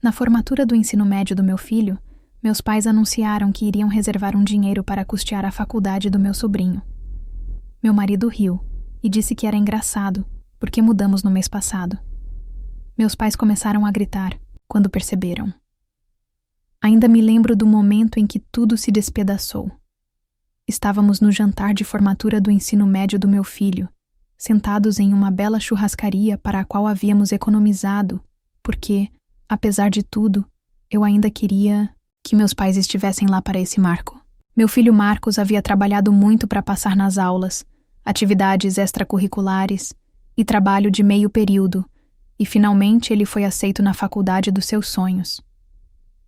Na formatura do ensino médio do meu filho, meus pais anunciaram que iriam reservar um dinheiro para custear a faculdade do meu sobrinho. Meu marido riu e disse que era engraçado, porque mudamos no mês passado. Meus pais começaram a gritar quando perceberam. Ainda me lembro do momento em que tudo se despedaçou. Estávamos no jantar de formatura do ensino médio do meu filho, sentados em uma bela churrascaria para a qual havíamos economizado, porque, apesar de tudo, eu ainda queria que meus pais estivessem lá para esse marco. Meu filho Marcos havia trabalhado muito para passar nas aulas, atividades extracurriculares e trabalho de meio período, e finalmente ele foi aceito na faculdade dos seus sonhos.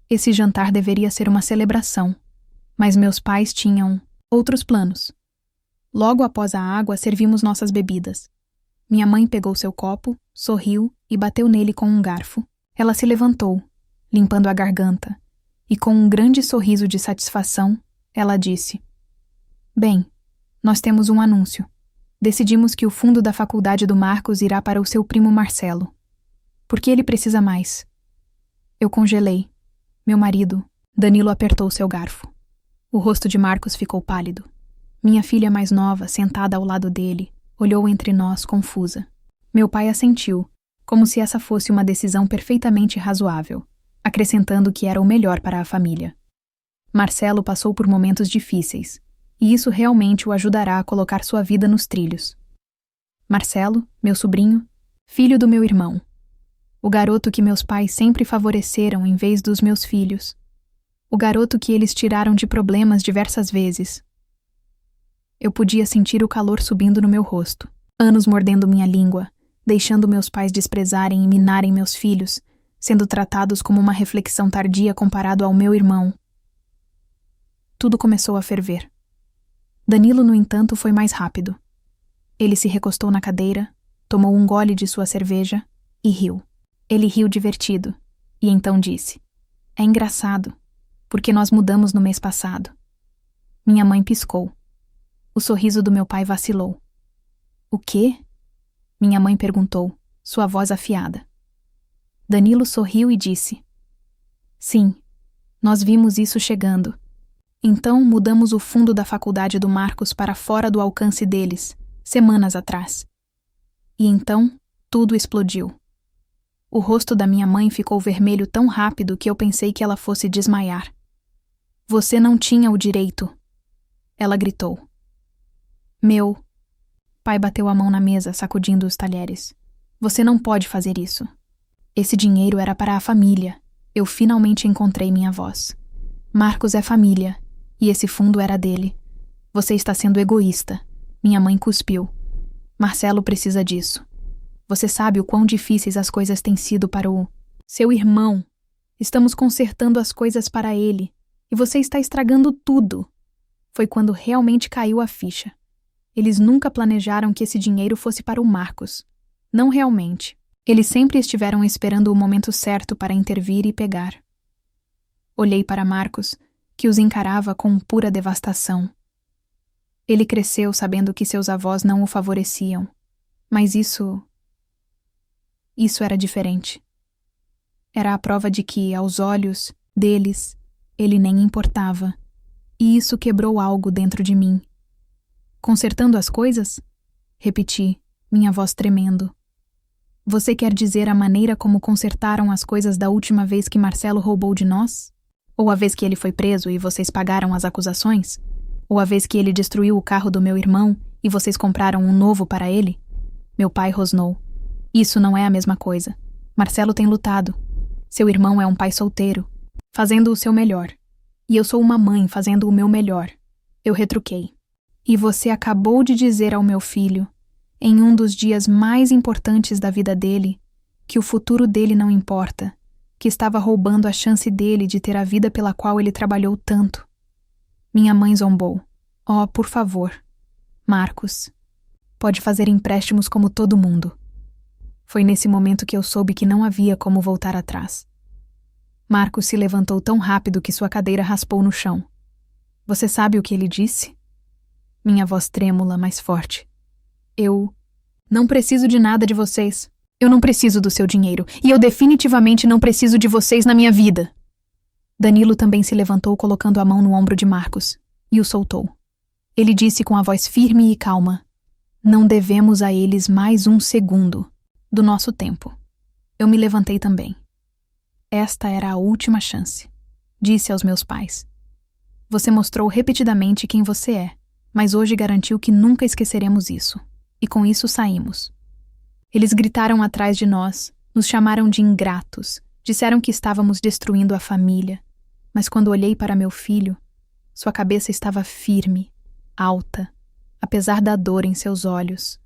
Esse jantar deveria ser uma celebração, mas meus pais tinham outros planos. Logo após a água, servimos nossas bebidas. Minha mãe pegou seu copo, sorriu e bateu nele com um garfo. Ela se levantou, limpando a garganta, e com um grande sorriso de satisfação, ela disse: "Bem, nós temos um anúncio. Decidimos que o fundo da faculdade do Marcos irá para o seu primo Marcelo. Porque ele precisa mais." Eu congelei. Meu marido, Danilo, apertou seu garfo. O rosto de Marcos ficou pálido. Minha filha mais nova, sentada ao lado dele, olhou entre nós, confusa. Meu pai assentiu, como se essa fosse uma decisão perfeitamente razoável, acrescentando que era o melhor para a família. Marcelo passou por momentos difíceis, e isso realmente o ajudará a colocar sua vida nos trilhos. Marcelo, meu sobrinho, filho do meu irmão. O garoto que meus pais sempre favoreceram em vez dos meus filhos. O garoto que eles tiraram de problemas diversas vezes. Eu podia sentir o calor subindo no meu rosto, anos mordendo minha língua, deixando meus pais desprezarem e minarem meus filhos, sendo tratados como uma reflexão tardia comparado ao meu irmão. Tudo começou a ferver. Danilo, no entanto, foi mais rápido. Ele se recostou na cadeira, tomou um gole de sua cerveja e riu. Ele riu divertido, e então disse: "É engraçado, porque nós mudamos no mês passado." Minha mãe piscou. O sorriso do meu pai vacilou. "O quê?" Minha mãe perguntou, sua voz afiada. Danilo sorriu e disse: "Sim, nós vimos isso chegando. Então mudamos o fundo da faculdade do Marcos para fora do alcance deles, semanas atrás." E então tudo explodiu. O rosto da minha mãe ficou vermelho tão rápido que eu pensei que ela fosse desmaiar. "Você não tinha o direito!" Ela gritou. "Meu..." Pai bateu a mão na mesa, sacudindo os talheres. "Você não pode fazer isso." Esse dinheiro era para a família. Eu finalmente encontrei minha voz. Marcos é família, e esse fundo era dele. Você está sendo egoísta. Minha mãe cuspiu. Marcelo precisa disso. Você sabe o quão difíceis as coisas têm sido para o seu irmão. Estamos consertando as coisas para ele, e você está estragando tudo. Foi quando realmente caiu a ficha. Eles nunca planejaram que esse dinheiro fosse para o Marcos. Não realmente. Eles sempre estiveram esperando o momento certo para intervir e pegar. Olhei para Marcos, que os encarava com pura devastação. Ele cresceu sabendo que seus avós não o favoreciam. Mas isso era diferente. Era a prova de que, aos olhos deles, ele nem importava. E isso quebrou algo dentro de mim. "Consertando as coisas?" Repeti, minha voz tremendo. "Você quer dizer a maneira como consertaram as coisas da última vez que Marcelo roubou de nós? Ou a vez que ele foi preso e vocês pagaram as acusações? Ou a vez que ele destruiu o carro do meu irmão e vocês compraram um novo para ele?" Meu pai rosnou. "Isso não é a mesma coisa. Marcelo tem lutado. Seu irmão é um pai solteiro, fazendo o seu melhor. E eu sou uma mãe fazendo o meu melhor." Eu retruquei. "E você acabou de dizer ao meu filho, em um dos dias mais importantes da vida dele, que o futuro dele não importa, que estava roubando a chance dele de ter a vida pela qual ele trabalhou tanto." Minha mãe zombou. "Oh, por favor. Marcos pode fazer empréstimos como todo mundo." Foi nesse momento que eu soube que não havia como voltar atrás. Marcos se levantou tão rápido que sua cadeira raspou no chão. "Você sabe o que ele disse?" Minha voz trêmula, mais forte. "Eu não preciso de nada de vocês. Eu não preciso do seu dinheiro, e eu definitivamente não preciso de vocês na minha vida. Danilo também se levantou colocando a mão no ombro de Marcos, e o soltou. Ele disse com a voz firme e calma: não devemos a eles mais um segundo do nosso tempo. Eu me levantei também. Esta era a última chance. Disse aos meus pais: você mostrou repetidamente quem você é, mas hoje garantiu que nunca esqueceremos isso. E com isso saímos. Eles gritaram atrás de nós, nos chamaram de ingratos, disseram que estávamos destruindo a família. Mas quando olhei para meu filho, sua cabeça estava firme, alta, apesar da dor em seus olhos.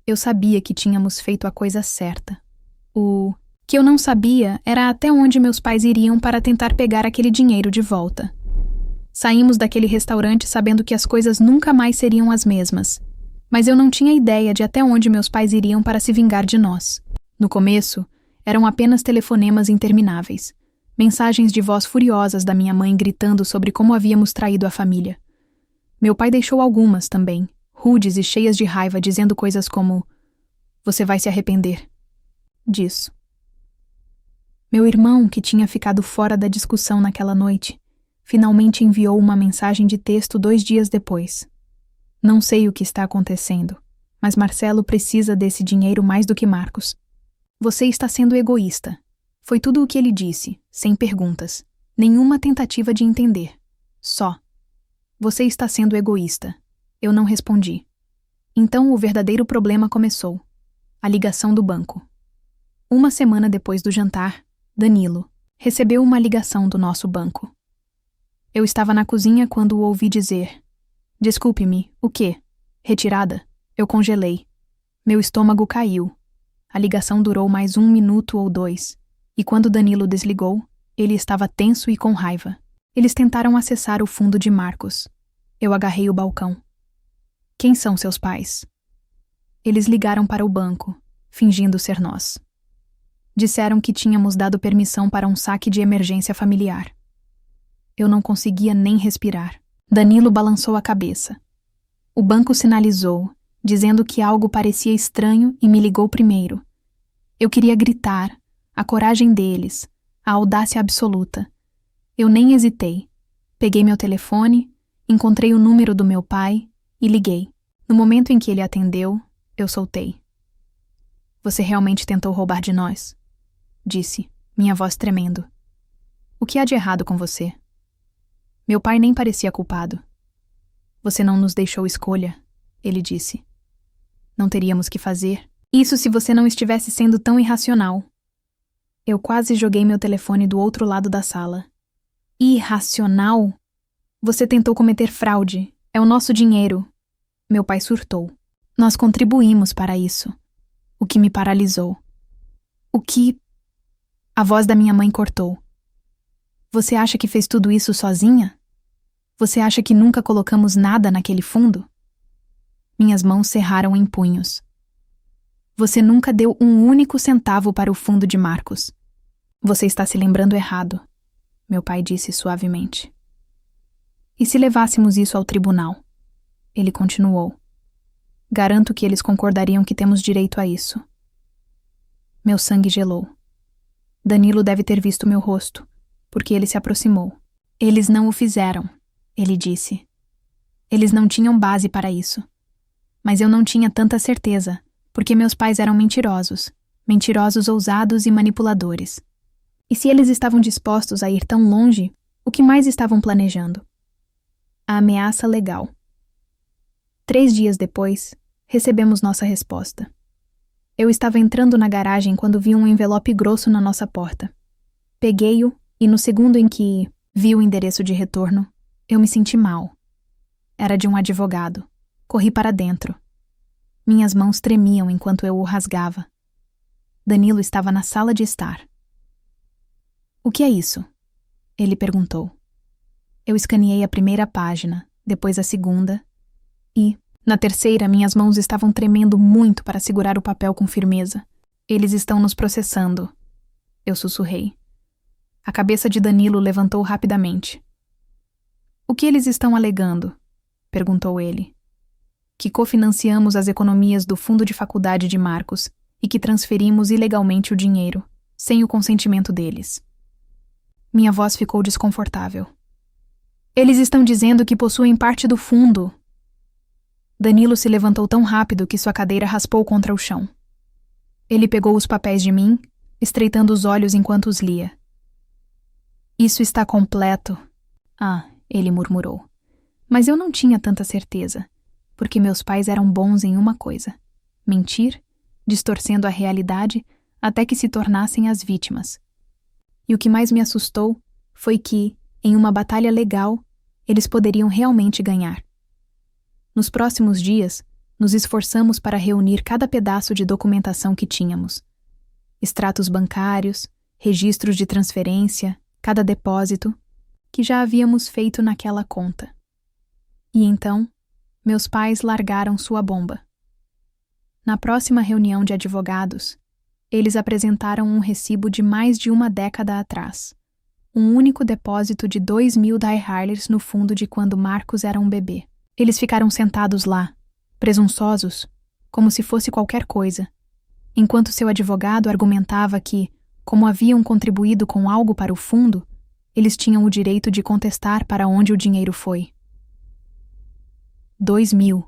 Eu sabia que tínhamos feito a coisa certa. O que eu não sabia era até onde meus pais iriam para tentar pegar aquele dinheiro de volta. Saímos daquele restaurante sabendo que as coisas nunca mais seriam as mesmas, mas eu não tinha ideia de até onde meus pais iriam para se vingar de nós. No começo, eram apenas telefonemas intermináveis, mensagens de voz furiosas da minha mãe gritando sobre como havíamos traído a família. Meu pai deixou algumas também, rudes e cheias de raiva, dizendo coisas como: você vai se arrepender disso. Meu irmão, que tinha ficado fora da discussão naquela noite, finalmente enviou uma mensagem de texto 2 dias depois. Não sei o que está acontecendo, mas Marcelo precisa desse dinheiro mais do que Marcos. Você está sendo egoísta. Foi tudo o que ele disse, sem perguntas, nenhuma tentativa de entender. Só. Você está sendo egoísta. Eu não respondi. Então o verdadeiro problema começou. A ligação do banco. Uma semana depois do jantar, Danilo recebeu uma ligação do nosso banco. Eu estava na cozinha quando o ouvi dizer: desculpe-me, o quê? Retirada? Eu congelei. Meu estômago caiu. A ligação durou mais 1 minuto ou 2, e quando Danilo desligou, ele estava tenso e com raiva. Eles tentaram acessar o fundo de Marcos. Eu agarrei o balcão. Quem são seus pais? Eles ligaram para o banco, fingindo ser nós. Disseram que tínhamos dado permissão para um saque de emergência familiar. Eu não conseguia nem respirar. Danilo balançou a cabeça. O banco sinalizou, dizendo que algo parecia estranho e me ligou primeiro. Eu queria gritar, a coragem deles, a audácia absoluta. Eu nem hesitei. Peguei meu telefone, encontrei o número do meu pai e liguei. No momento em que ele atendeu, eu soltei. Você realmente tentou roubar de nós? Disse, minha voz tremendo. O que há de errado com você? Meu pai nem parecia culpado. Você não nos deixou escolha, ele disse. Não teríamos que fazer. Isso se você não estivesse sendo tão irracional. Eu quase joguei meu telefone do outro lado da sala. Irracional? Você tentou cometer fraude. É o nosso dinheiro. Meu pai surtou. Nós contribuímos para isso. O que me paralisou. O que... A voz da minha mãe cortou. Você acha que fez tudo isso sozinha? Você acha que nunca colocamos nada naquele fundo? Minhas mãos cerraram em punhos. Você nunca deu um único centavo para o fundo de Marcos. Você está se lembrando errado, meu pai disse suavemente. E se levássemos isso ao tribunal? Ele continuou. Garanto que eles concordariam que temos direito a isso. Meu sangue gelou. Danilo deve ter visto meu rosto, porque ele se aproximou. Eles não o fizeram, ele disse. Eles não tinham base para isso. Mas eu não tinha tanta certeza, porque meus pais eram mentirosos ousados e manipuladores. E se eles estavam dispostos a ir tão longe, o que mais estavam planejando? A ameaça legal. 3 dias depois, recebemos nossa resposta. Eu estava entrando na garagem quando vi um envelope grosso na nossa porta. Peguei-o e no segundo em que vi o endereço de retorno, eu me senti mal. Era de um advogado. Corri para dentro. Minhas mãos tremiam enquanto eu o rasgava. Danilo estava na sala de estar. O que é isso? Ele perguntou. Eu escaneei a primeira página, depois a segunda, e, na terceira, minhas mãos estavam tremendo muito para segurar o papel com firmeza. Eles estão nos processando. Eu sussurrei. A cabeça de Danilo levantou rapidamente. O que eles estão alegando? Perguntou ele. Que cofinanciamos as economias do fundo de faculdade de Marcos e que transferimos ilegalmente o dinheiro, sem o consentimento deles. Minha voz ficou desconfortável. Eles estão dizendo que possuem parte do fundo. Danilo se levantou tão rápido que sua cadeira raspou contra o chão. Ele pegou os papéis de mim, estreitando os olhos enquanto os lia. Isso está completo. Ah, ele murmurou. Mas eu não tinha tanta certeza, porque meus pais eram bons em uma coisa: mentir, distorcendo a realidade até que se tornassem as vítimas. E o que mais me assustou foi que, em uma batalha legal, eles poderiam realmente ganhar. Nos próximos dias, nos esforçamos para reunir cada pedaço de documentação que tínhamos. Extratos bancários, registros de transferência, cada depósito, que já havíamos feito naquela conta. E então, meus pais largaram sua bomba. Na próxima reunião de advogados, eles apresentaram um recibo de mais de uma década atrás. Um único depósito de 2.000 DAI no fundo de quando Marcos era um bebê. Eles ficaram sentados lá, presunçosos, como se fosse qualquer coisa, enquanto seu advogado argumentava que, como haviam contribuído com algo para o fundo, eles tinham o direito de contestar para onde o dinheiro foi. 2.000,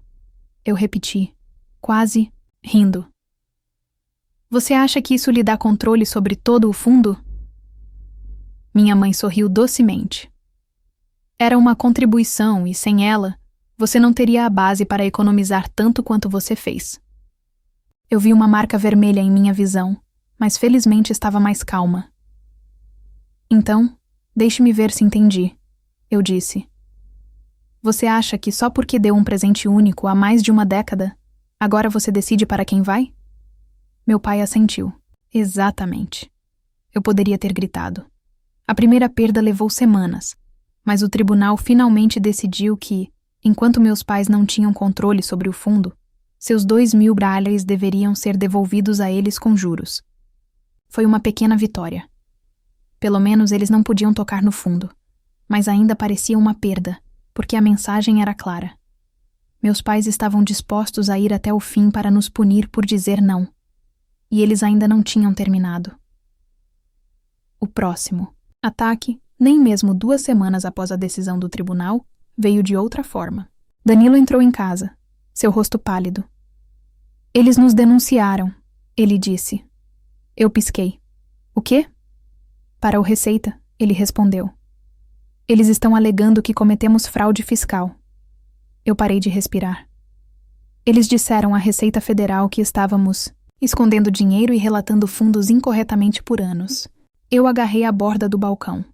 eu repeti, quase rindo. Você acha que isso lhe dá controle sobre todo o fundo? Minha mãe sorriu docemente. Era uma contribuição e, sem ela, você não teria a base para economizar tanto quanto você fez. Eu vi uma marca vermelha em minha visão, mas felizmente estava mais calma. Então, deixe-me ver se entendi, eu disse. Você acha que só porque deu um presente único há mais de uma década, agora você decide para quem vai? Meu pai assentiu. Exatamente. Eu poderia ter gritado. A primeira perda levou semanas, mas o tribunal finalmente decidiu que, enquanto meus pais não tinham controle sobre o fundo, seus 2.000 BRL deveriam ser devolvidos a eles com juros. Foi uma pequena vitória. Pelo menos eles não podiam tocar no fundo, mas ainda parecia uma perda, porque a mensagem era clara. Meus pais estavam dispostos a ir até o fim para nos punir por dizer não, e eles ainda não tinham terminado. O próximo ataque, nem mesmo 2 semanas após a decisão do tribunal, veio de outra forma. Danilo entrou em casa, seu rosto pálido. Eles nos denunciaram, ele disse. Eu pisquei. O quê? Para o Receita, ele respondeu. Eles estão alegando que cometemos fraude fiscal. Eu parei de respirar. Eles disseram à Receita Federal que estávamos escondendo dinheiro e relatando fundos incorretamente por anos. Eu agarrei a borda do balcão.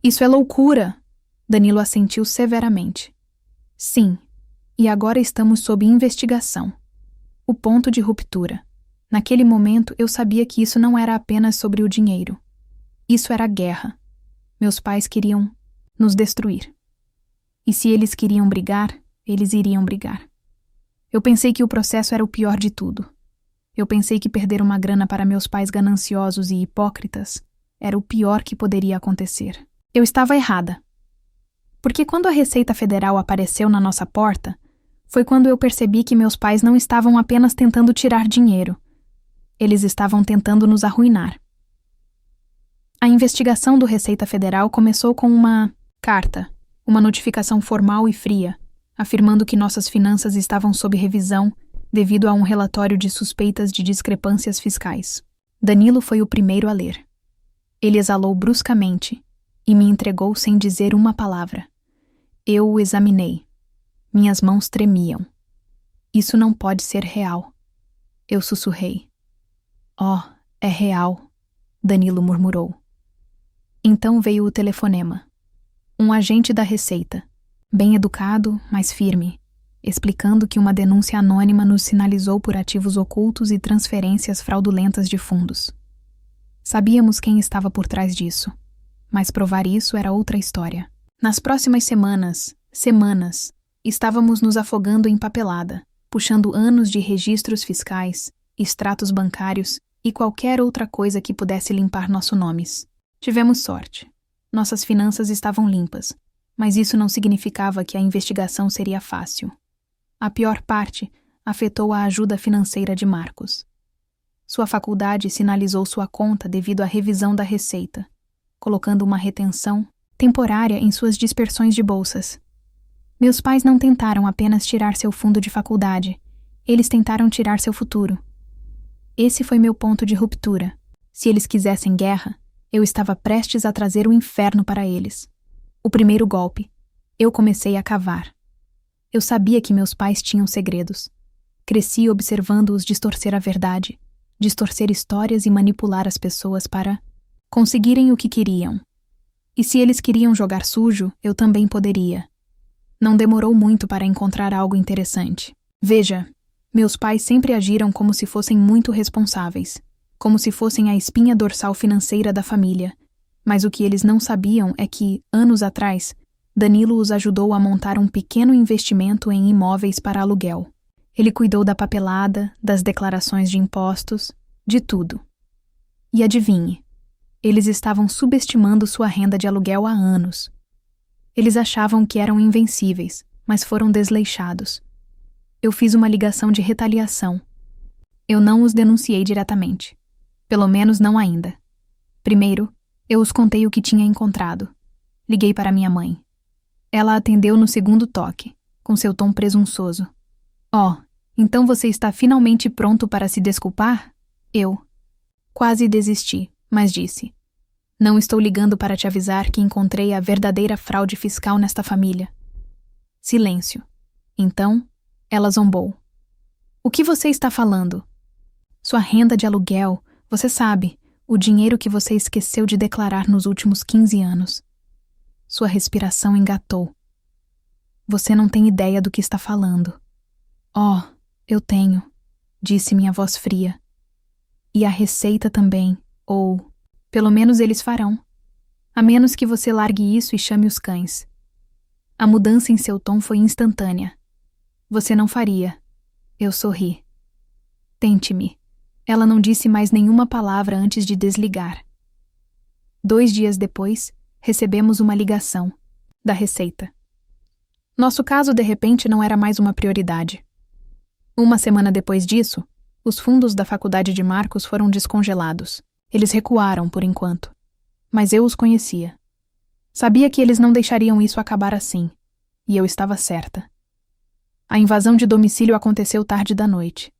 Isso é loucura! Danilo assentiu severamente. Sim, e agora estamos sob investigação. O ponto de ruptura. Naquele momento eu sabia que isso não era apenas sobre o dinheiro. Isso era guerra. Meus pais queriam nos destruir. E se eles queriam brigar, eles iriam brigar. Eu pensei que o processo era o pior de tudo. Eu pensei que perder uma grana para meus pais gananciosos e hipócritas era o pior que poderia acontecer. Eu estava errada. Porque quando a Receita Federal apareceu na nossa porta, foi quando eu percebi que meus pais não estavam apenas tentando tirar dinheiro. Eles estavam tentando nos arruinar. A investigação do Receita Federal começou com uma carta, uma notificação formal e fria, afirmando que nossas finanças estavam sob revisão devido a um relatório de suspeitas de discrepâncias fiscais. Danilo foi o primeiro a ler. Ele exalou bruscamente e me entregou sem dizer uma palavra. Eu o examinei. Minhas mãos tremiam. Isso não pode ser real. Eu sussurrei. Oh, é real, Danilo murmurou. Então veio o telefonema. Um agente da Receita, bem educado, mas firme, explicando que uma denúncia anônima nos sinalizou por ativos ocultos e transferências fraudulentas de fundos. Sabíamos quem estava por trás disso, mas provar isso era outra história. Nas próximas semanas, estávamos nos afogando em papelada, puxando anos de registros fiscais, extratos bancários e qualquer outra coisa que pudesse limpar nossos nomes. Tivemos sorte. Nossas finanças estavam limpas, mas isso não significava que a investigação seria fácil. A pior parte afetou a ajuda financeira de Marcos. Sua faculdade sinalizou sua conta devido à revisão da receita, colocando uma retenção temporária em suas dispersões de bolsas. Meus pais não tentaram apenas tirar seu fundo de faculdade, eles tentaram tirar seu futuro. Esse foi meu ponto de ruptura. Se eles quisessem guerra, eu estava prestes a trazer o inferno para eles. O primeiro golpe. Eu comecei a cavar. Eu sabia que meus pais tinham segredos. Cresci observando-os distorcer a verdade, distorcer histórias e manipular as pessoas para conseguirem o que queriam. E se eles queriam jogar sujo, eu também poderia. Não demorou muito para encontrar algo interessante. Veja, meus pais sempre agiram como se fossem muito responsáveis, como se fossem a espinha dorsal financeira da família. Mas o que eles não sabiam é que, anos atrás, Danilo os ajudou a montar um pequeno investimento em imóveis para aluguel. Ele cuidou da papelada, das declarações de impostos, de tudo. E adivinhe, eles estavam subestimando sua renda de aluguel há anos. Eles achavam que eram invencíveis, mas foram desleixados. Eu fiz uma ligação de retaliação. Eu não os denunciei diretamente. Pelo menos não ainda. Primeiro, eu os contei o que tinha encontrado. Liguei para minha mãe. Ela atendeu no segundo toque, com seu tom presunçoso. Oh, então você está finalmente pronto para se desculpar? Eu quase desisti, mas disse: não estou ligando para te avisar que encontrei a verdadeira fraude fiscal nesta família. Silêncio. Então, ela zombou. O que você está falando? Sua renda de aluguel, você sabe, o dinheiro que você esqueceu de declarar nos últimos 15 anos. Sua respiração engatou. Você não tem ideia do que está falando. Oh, eu tenho, disse minha voz fria. E a receita também, ou, pelo menos eles farão. A menos que você largue isso e chame os cães. A mudança em seu tom foi instantânea. Você não faria. Eu sorri. Tente-me. Ela não disse mais nenhuma palavra antes de desligar. 2 dias depois, recebemos uma ligação da Receita. Nosso caso, de repente, não era mais uma prioridade. Uma semana depois disso, os fundos da faculdade de Marcos foram descongelados. Eles recuaram, por enquanto. Mas eu os conhecia. Sabia que eles não deixariam isso acabar assim. E eu estava certa. A invasão de domicílio aconteceu tarde da noite.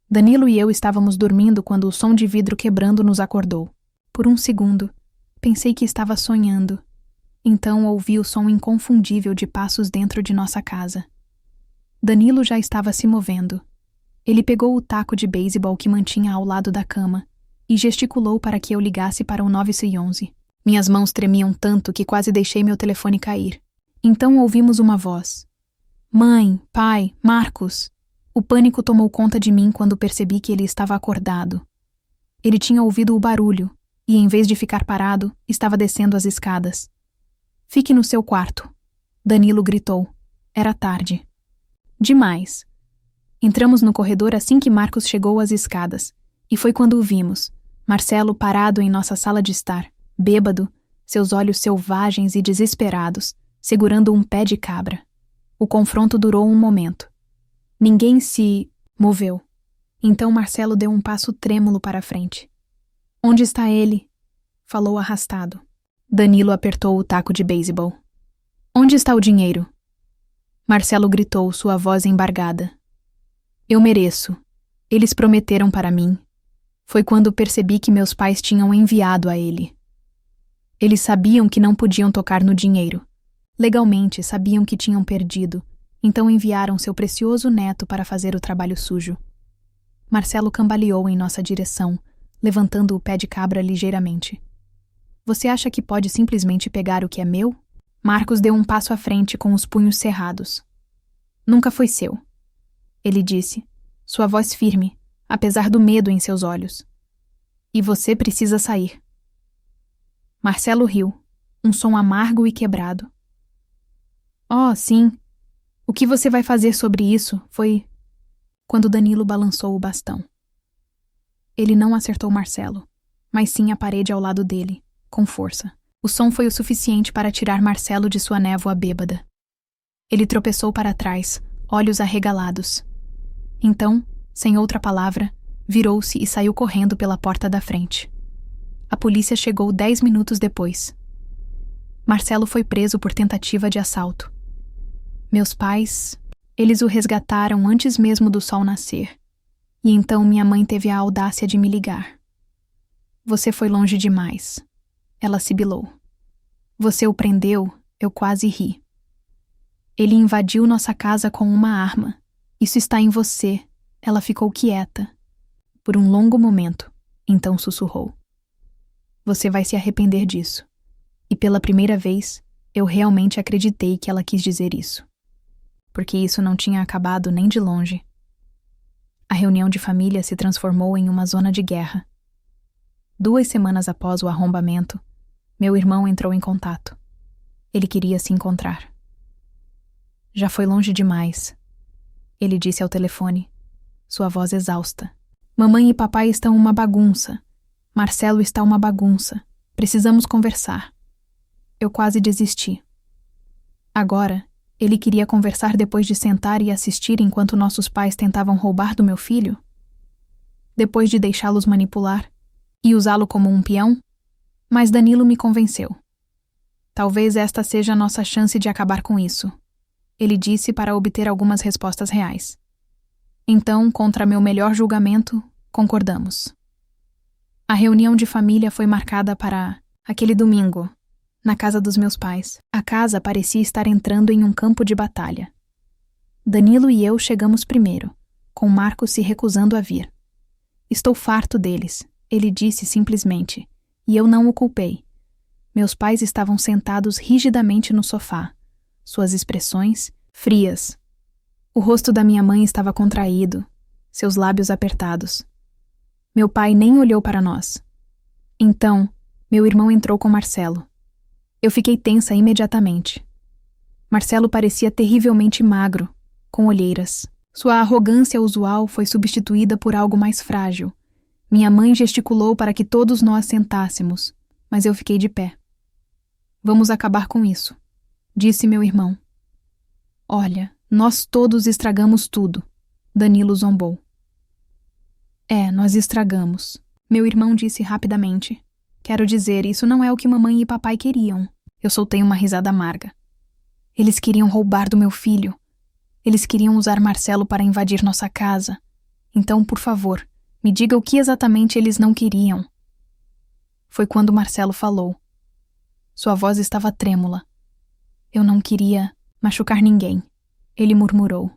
Danilo e eu estávamos dormindo quando o som de vidro quebrando nos acordou. Por um segundo, pensei que estava sonhando. Então ouvi o som inconfundível de passos dentro de nossa casa. Danilo já estava se movendo. Ele pegou o taco de beisebol que mantinha ao lado da cama e gesticulou para que eu ligasse para o 911. Minhas mãos tremiam tanto que quase deixei meu telefone cair. Então ouvimos uma voz. Mãe, pai, Marcos. O pânico tomou conta de mim quando percebi que ele estava acordado. Ele tinha ouvido o barulho e, em vez de ficar parado, estava descendo as escadas. Fique no seu quarto. Danilo gritou. Era tarde. Demais. Entramos no corredor assim que Marcos chegou às escadas, e foi quando o vimos, Marcelo parado em nossa sala de estar, bêbado, seus olhos selvagens e desesperados, segurando um pé de cabra. O confronto durou um momento. Ninguém se moveu. Então Marcelo deu um passo trêmulo para a frente. Onde está ele? Falou arrastado. Danilo apertou o taco de beisebol. Onde está o dinheiro? Marcelo gritou, sua voz embargada. Eu mereço. Eles prometeram para mim. Foi quando percebi que meus pais tinham enviado a ele. Eles sabiam que não podiam tocar no dinheiro. Legalmente sabiam que tinham perdido. Então enviaram seu precioso neto para fazer o trabalho sujo. Marcelo cambaleou em nossa direção, levantando o pé de cabra ligeiramente. Você acha que pode simplesmente pegar o que é meu? Marcos deu um passo à frente com os punhos cerrados. Nunca foi seu. Ele disse, sua voz firme, apesar do medo em seus olhos. E você precisa sair. Marcelo riu, um som amargo e quebrado. Oh, sim. O que você vai fazer sobre isso foi quando Danilo balançou o bastão. Ele não acertou Marcelo, mas sim a parede ao lado dele, com força. O som foi o suficiente para tirar Marcelo de sua névoa bêbada. Ele tropeçou para trás, olhos arregalados. Então, sem outra palavra, Virou-se e saiu correndo pela porta da frente. A polícia chegou 10 minutos depois. Marcelo foi preso por tentativa de assalto. Meus pais, eles o resgataram antes mesmo do sol nascer. E então minha mãe teve a audácia de me ligar. Você foi longe demais. Ela sibilou. Você o prendeu, eu quase ri. Ele invadiu nossa casa com uma arma. Isso está em você. Ela ficou quieta. Por um longo momento, então sussurrou. Você vai se arrepender disso. E pela primeira vez, eu realmente acreditei que ela quis dizer isso. Porque isso não tinha acabado nem de longe. A reunião de família se transformou em uma zona de guerra. 2 semanas após o arrombamento, meu irmão entrou em contato. Ele queria se encontrar. Já foi longe demais, ele disse ao telefone, sua voz exausta. Mamãe e papai estão uma bagunça. Marcelo está uma bagunça. Precisamos conversar. Eu quase desisti. Agora, ele queria conversar depois de sentar e assistir enquanto nossos pais tentavam roubar do meu filho? Depois de deixá-los manipular e usá-lo como um peão? Mas Danilo me convenceu. Talvez esta seja a nossa chance de acabar com isso, ele disse para obter algumas respostas reais. Então, contra meu melhor julgamento, concordamos. A reunião de família foi marcada para aquele domingo, na casa dos meus pais. A casa parecia estar entrando em um campo de batalha. Danilo e eu chegamos primeiro, com Marcos se recusando a vir. Estou farto deles, ele disse simplesmente, e eu não o culpei. Meus pais estavam sentados rigidamente no sofá, suas expressões frias. O rosto da minha mãe estava contraído, seus lábios apertados. Meu pai nem olhou para nós. Então, meu irmão entrou com Marcelo. Eu fiquei tensa imediatamente. Marcelo parecia terrivelmente magro, com olheiras. Sua arrogância usual foi substituída por algo mais frágil. Minha mãe gesticulou para que todos nós sentássemos, mas eu fiquei de pé. Vamos acabar com isso, disse meu irmão. Olha, nós todos estragamos tudo, Danilo zombou. Nós estragamos, meu irmão disse rapidamente. Quero dizer, isso não é o que mamãe e papai queriam. Eu soltei uma risada amarga. Eles queriam roubar do meu filho. Eles queriam usar Marcelo para invadir nossa casa. Então, por favor, me diga o que exatamente eles não queriam. Foi quando Marcelo falou. Sua voz estava trêmula. Eu não queria machucar ninguém, ele murmurou.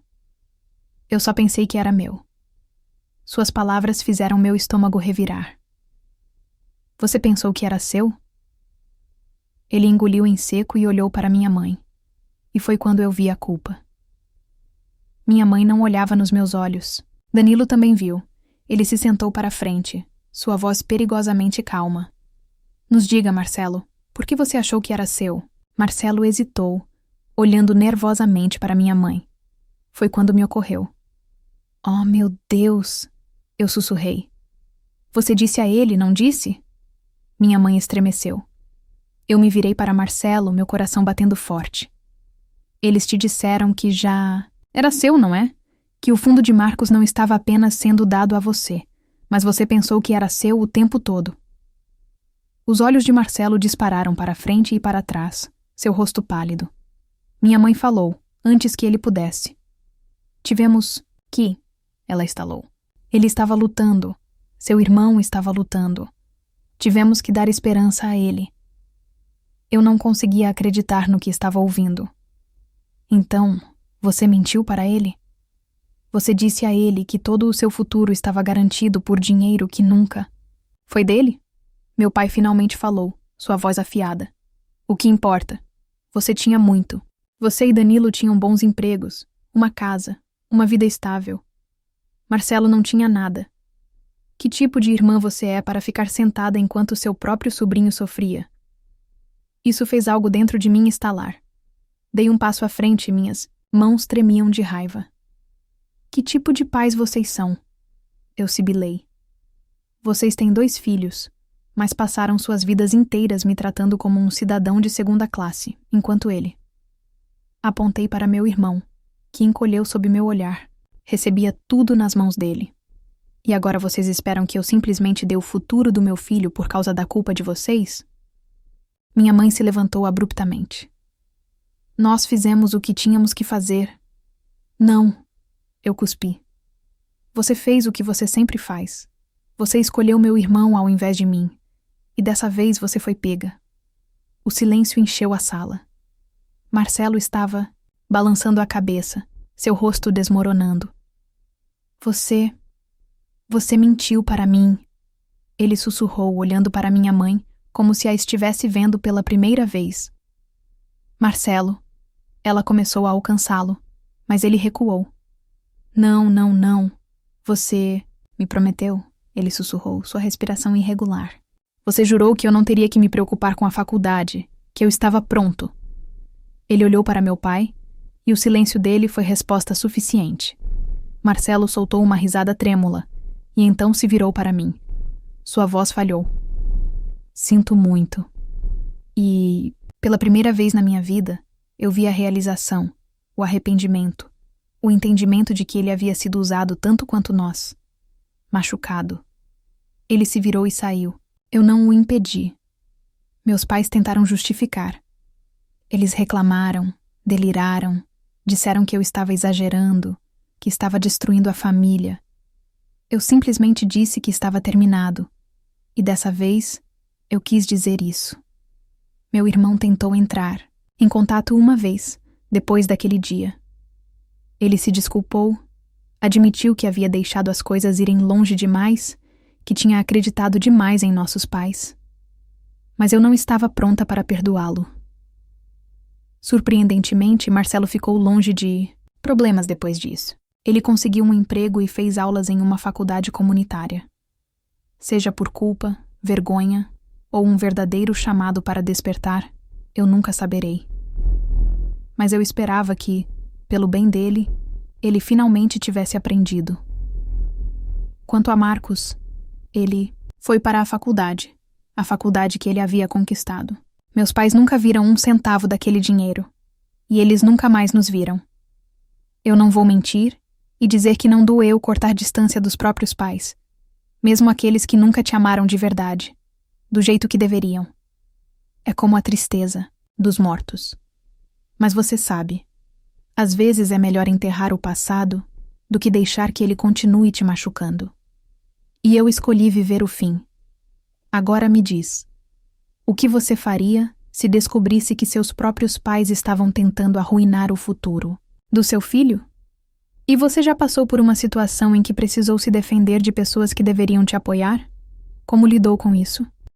Eu só pensei que era meu. Suas palavras fizeram meu estômago revirar. Você pensou que era seu? Ele engoliu em seco e olhou para minha mãe. E foi quando eu vi a culpa. Minha mãe não olhava nos meus olhos. Danilo também viu. Ele se sentou para a frente, sua voz perigosamente calma. Nos diga, Marcelo, por que você achou que era seu? Marcelo hesitou, olhando nervosamente para minha mãe. Foi quando me ocorreu. Oh, meu Deus! Eu sussurrei. Você disse a ele, não disse? Minha mãe estremeceu. Eu me virei para Marcelo, meu coração batendo forte. Eles te disseram que já... Era seu, não é? Que o fundo de Marcos não estava apenas sendo dado a você, mas você pensou que era seu o tempo todo. Os olhos de Marcelo dispararam para frente e para trás, seu rosto pálido. Minha mãe falou, antes que ele pudesse. Tivemos que... Ela estalou. Ele estava lutando. Seu irmão estava lutando. Tivemos que dar esperança a ele. Eu não conseguia acreditar no que estava ouvindo. Então, você mentiu para ele? Você disse a ele que todo o seu futuro estava garantido por dinheiro que nunca... Foi dele? Meu pai finalmente falou, sua voz afiada. O que importa? Você tinha muito. Você e Danilo tinham bons empregos, uma casa, uma vida estável. Marcelo não tinha nada. Que tipo de irmã você é para ficar sentada enquanto seu próprio sobrinho sofria? Isso fez algo dentro de mim estalar. Dei um passo à frente e minhas mãos tremiam de raiva. Que tipo de pais vocês são? Eu sibilei. Vocês têm 2 filhos, mas passaram suas vidas inteiras me tratando como um cidadão de segunda classe, enquanto ele. Apontei para meu irmão, que encolheu sob meu olhar. Recebia tudo nas mãos dele. E agora vocês esperam que eu simplesmente dê o futuro do meu filho por causa da culpa de vocês? Minha mãe se levantou abruptamente. Nós fizemos o que tínhamos que fazer. Não, eu cuspi. Você fez o que você sempre faz. Você escolheu meu irmão ao invés de mim. E dessa vez você foi pega. O silêncio encheu a sala. Marcelo estava balançando a cabeça, seu rosto desmoronando. Você mentiu para mim. Ele sussurrou, olhando para minha mãe, como se a estivesse vendo pela primeira vez. Marcelo. Ela começou a alcançá-lo, mas ele recuou. Não. Você me prometeu? Ele sussurrou, sua respiração irregular. Você jurou que eu não teria que me preocupar com a faculdade, que eu estava pronto. Ele olhou para meu pai, e o silêncio dele foi resposta suficiente. Marcelo soltou uma risada trêmula, e então se virou para mim. Sua voz falhou. Sinto muito. E, pela primeira vez na minha vida, eu vi a realização, o arrependimento, o entendimento de que ele havia sido usado tanto quanto nós. Machucado. Ele se virou e saiu. Eu não o impedi. Meus pais tentaram justificar. Eles reclamaram, deliraram, disseram que eu estava exagerando, que estava destruindo a família. Eu simplesmente disse que estava terminado. E dessa vez, eu quis dizer isso. Meu irmão tentou entrar, em contato uma vez, depois daquele dia. Ele se desculpou, admitiu que havia deixado as coisas irem longe demais, que tinha acreditado demais em nossos pais. Mas eu não estava pronta para perdoá-lo. Surpreendentemente, Marcelo ficou longe de problemas depois disso. Ele conseguiu um emprego e fez aulas em uma faculdade comunitária. Seja por culpa, vergonha ou um verdadeiro chamado para despertar, eu nunca saberei. Mas eu esperava que, pelo bem dele, ele finalmente tivesse aprendido. Quanto a Marcos, ele foi para a faculdade que ele havia conquistado. Meus pais nunca viram um centavo daquele dinheiro, e eles nunca mais nos viram. Eu não vou mentir e dizer que não doeu cortar distância dos próprios pais, mesmo aqueles que nunca te amaram de verdade, do jeito que deveriam. É como a tristeza dos mortos. Mas você sabe, às vezes é melhor enterrar o passado do que deixar que ele continue te machucando. E eu escolhi viver o fim. Agora me diz, o que você faria se descobrisse que seus próprios pais estavam tentando arruinar o futuro do seu filho? E você já passou por uma situação em que precisou se defender de pessoas que deveriam te apoiar? Como lidou com isso?